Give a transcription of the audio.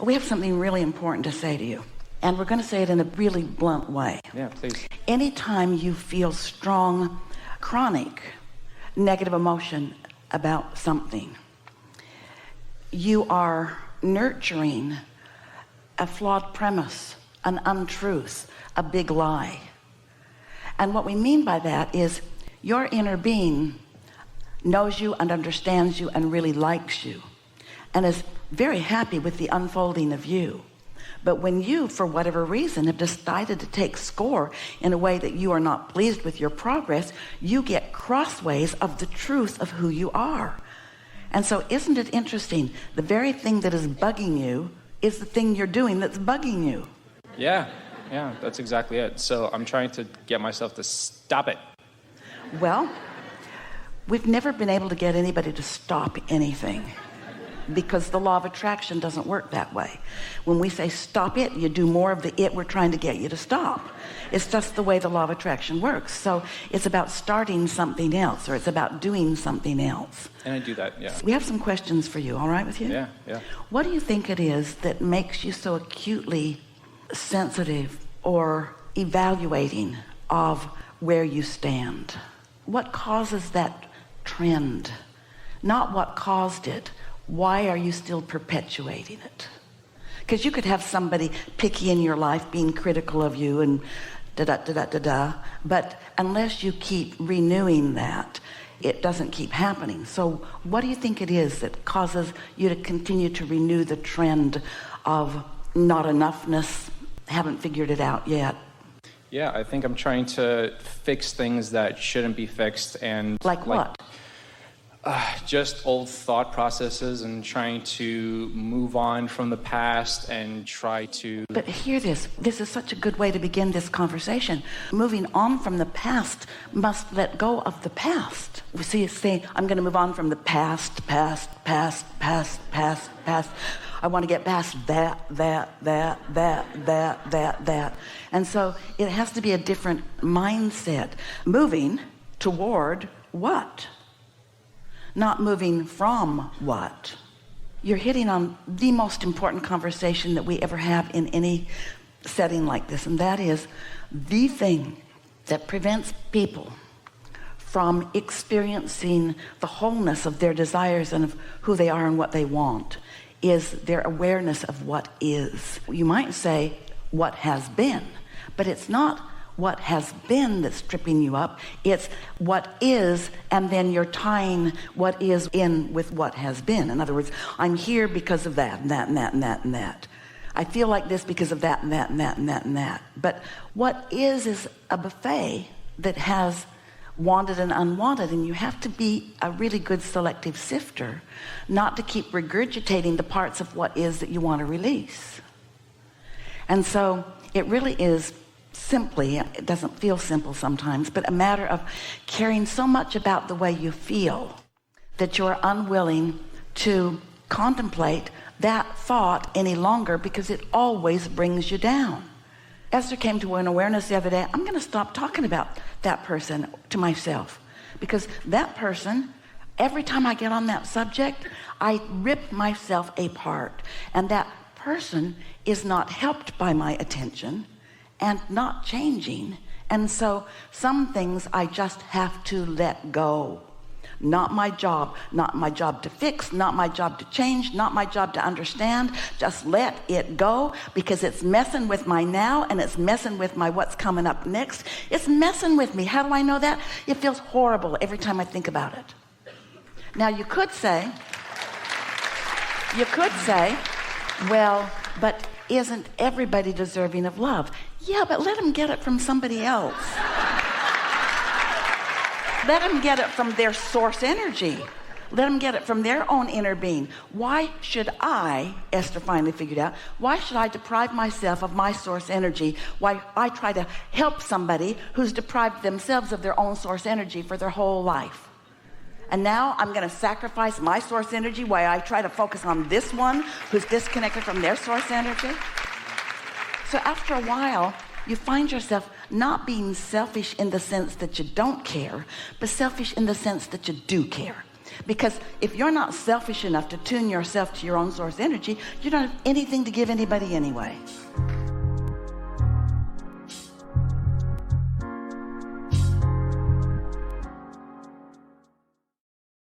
We have something really important to say to you, and we're going to say it in a really blunt way. Yeah, please. Anytime you feel strong, chronic, negative emotion about something, you are nurturing a flawed premise, an untruth, a big lie. And what we mean by that is your inner being knows you and understands you and really likes you and is very happy with the unfolding of you. But when you, for whatever reason, have decided to take score in a way that you are not pleased with your progress, you get crossways of the truth of who you are. And so isn't it interesting? The very thing that is bugging you is the thing you're doing that's bugging you. Yeah, that's exactly it. So I'm trying to get myself to stop it. Well, we've never been able to get anybody to stop anything because the law of attraction doesn't work that way. When we say stop it, you do more of the it we're trying to get you to stop. It's just the way the law of attraction works. So it's about starting something else, or it's about doing something else. And I do that, yeah. We have some questions for you, all right with you? Yeah. What do you think it is that makes you so acutely sensitive or evaluating of where you stand? What causes that trend? Not what caused it. Why are you still perpetuating it? Because you could have somebody picky in your life being critical of you and da-da-da-da-da-da, but unless you keep renewing that, it doesn't keep happening. So what do you think it is that causes you to continue to renew the trend of not enoughness, haven't figured it out yet? Yeah, I think I'm trying to fix things that shouldn't be fixed. And like what? Just old thought processes and trying to move on from the past and try to... But hear this. This is such a good way to begin this conversation. Moving on from the past must let go of the past. We see it say, I'm going to move on from the past. I want to get past that. And so it has to be a different mindset. Moving toward what? Not moving from what? You're hitting on the most important conversation that we ever have in any setting like this, and that is the thing that prevents people from experiencing the wholeness of their desires and of who they are and what they want is their awareness of what is. You might say what has been, but it's not what has been that's tripping you up. It's what is, and then you're tying what is in with what has been. In other words, I'm here because of that and that and that and that and that. I feel like this because of that and that and that and that and that. But what is a buffet that has wanted and unwanted, and you have to be a really good selective sifter not to keep regurgitating the parts of what is that you want to release. And so it really is simply, it doesn't feel simple sometimes, but a matter of caring so much about the way you feel that you're unwilling to contemplate that thought any longer because it always brings you down. Esther came to an awareness the other day. I'm going to stop talking about that person to myself because that person, every time I get on that subject, I rip myself apart, and that person is not helped by my attention and not changing. And so some things I just have to let go. Not my job to fix, not my job to change, not my job to understand. Just let it go because it's messing with my now and it's messing with my what's coming up next. It's messing with me. How do I know that? It feels horrible every time I think about it. Now you could say, well, but isn't everybody deserving of love? Yeah, but let them get it from somebody else. Let them get it from their source energy. Let them get it from their own inner being. Why should I, Esther finally figured out, why should I deprive myself of my source energy? Why I try to help somebody who's deprived themselves of their own source energy for their whole life? And now I'm going to sacrifice my source energy while I try to focus on this one who's disconnected from their source energy. So after a while, you find yourself not being selfish in the sense that you don't care, but selfish in the sense that you do care. Because if you're not selfish enough to tune yourself to your own source energy, you don't have anything to give anybody anyway.